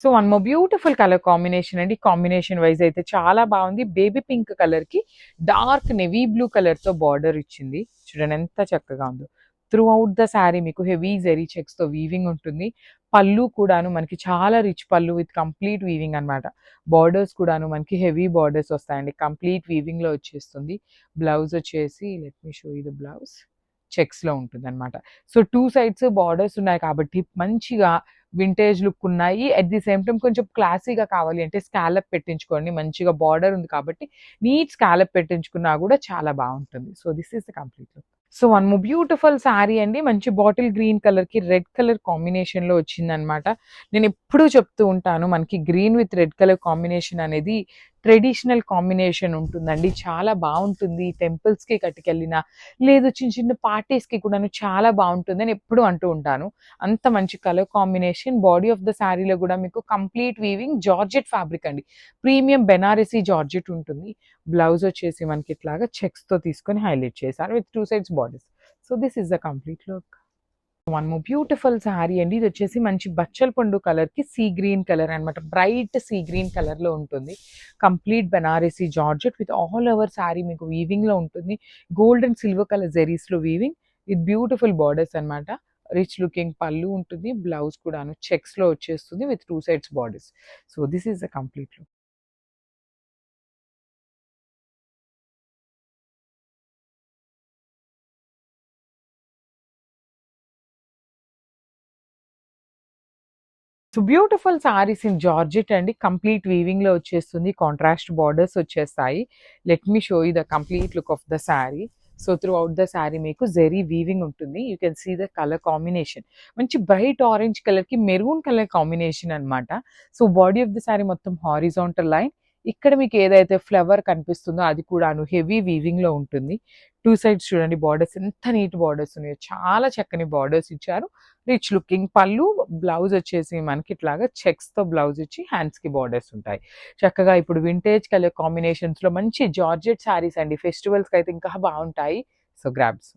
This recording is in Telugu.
So one more beautiful colour combination అండి. కాంబినేషన్ వైజ్ అయితే చాలా బాగుంది. బేబీ పింక్ కలర్ కి డార్క్ నెవీ బ్లూ కలర్ తో బార్డర్ ఇచ్చింది. చూడండి ఎంత చక్కగా ఉందో. త్రూ అవుట్ ద శారీ మీకు హెవీ జెరీ చెక్స్ తో వీవింగ్ ఉంటుంది. పళ్ళు కూడాను మనకి చాలా రిచ్ పళ్ళు విత్ కంప్లీట్ వీవింగ్ అన్నమాట. బార్డర్స్ కూడాను మనకి హెవీ బార్డర్స్ వస్తాయండి. కంప్లీట్ వీవింగ్ లో వచ్చేస్తుంది. బ్లౌజ్ వచ్చేసి let me show you the blouse. Checks లో ఉంటుంది అనమాట. సో టూ సైడ్స్ బార్డర్స్ ఉన్నాయి కాబట్టి మంచిగా వింటేజ్ లుక్ ఉన్నాయి. అట్ ది సేమ్ టైమ్ కొంచెం క్లాసీగా కావాలి అంటే స్కాలప్ పెట్టించుకోండి. మంచిగా బార్డర్ ఉంది కాబట్టి నీట్ స్కాలప్ పెట్టించుకున్నా కూడా చాలా బాగుంటుంది. So this is the complete look. So one more beautiful sari అండి. మంచి బాటిల్ గ్రీన్ కలర్ కి రెడ్ కలర్ కాంబినేషన్ లో వచ్చిందనమాట. నేను ఎప్పుడూ చెప్తూ ఉంటాను మనకి green with red colour combination అనేది ట్రెడిషనల్ కాంబినేషన్ ఉంటుందండి. చాలా బాగుంటుంది. టెంపుల్స్ కి కట్టుకెళ్ళినా లేదు చిన్న చిన్న పార్టీస్ కి కూడాను చాలా బాగుంటుంది అని ఎప్పుడు అంటూ ఉంటాను. అంత మంచి colour combination. Body of the శారీలో కూడా మీకు కంప్లీట్ వీవింగ్ జార్జెట్ ఫ్యాబ్రిక్ అండి. ప్రీమియం బెనారసీ జార్జెట్ ఉంటుంది. బ్లౌజ్ వచ్చేసి మనకి ఇట్లాగా చెక్స్ తో తీసుకొని హైలైట్ చేశారు with two sides borders. So this is the complete look. One more beautiful sari అండి. ఇది వచ్చేసి మంచి బచ్చల పండు కలర్ కి సీ గ్రీన్ కలర్ అన్నమాట. బ్రైట్ సీ గ్రీన్ కలర్ లో ఉంటుంది. Complete Banarasi georgette with all over sari మీకు వీవింగ్ లో ఉంటుంది. Gold and silver colour zaris లో వీవింగ్ విత్ బ్యూటిఫుల్ బార్డర్స్ అన్నమాట. రిచ్ లుకింగ్ పళ్ళు ఉంటుంది. బ్లౌజ్ కూడాను చెక్స్ లో వచ్చేస్తుంది with two sides borders. So this is the complete look. So beautiful saris in georgette అండి. కంప్లీట్ వీవింగ్ లో వచ్చేస్తుంది. కాంట్రాస్ట్ బార్డర్స్ వచ్చేస్తాయి. Let me show you the complete look of the sari. So throughout the sari మీకు జెరీ వీవింగ్ ఉంటుంది. You can see the colour combination. మంచి బ్రైట్ ఆరెంజ్ కలర్ కి మెరూన్ కలర్ కాంబినేషన్ అన్నమాట. So body of the sari మొత్తం హారిజాంటల్ లైన్. ఇక్కడ మీకు ఏదైతే ఫ్లవర్ కనిపిస్తుందో అది కూడాను హెవీ వీవింగ్ లో ఉంటుంది. టూ సైడ్స్ చూడండి బార్డర్స్ ఎంత నీట్ బార్డర్స్ ఉన్నాయో. చాలా చక్కని బార్డర్స్ ఇచ్చారు. రిచ్ లుకింగ్ పళ్ళు. బ్లౌజ్ వచ్చేసి మనకి ఇట్లాగా చెక్స్ తో బ్లౌజ్ ఇచ్చి హ్యాండ్స్ కి బార్డర్స్ ఉంటాయి. చక్కగా ఇప్పుడు వింటేజ్ కలర్ కాంబినేషన్స్ లో మంచి జార్జెట్ శారీస్ అండి. ఫెస్టివల్స్ కి అయితే ఇంకా బాగుంటాయి. So grabs.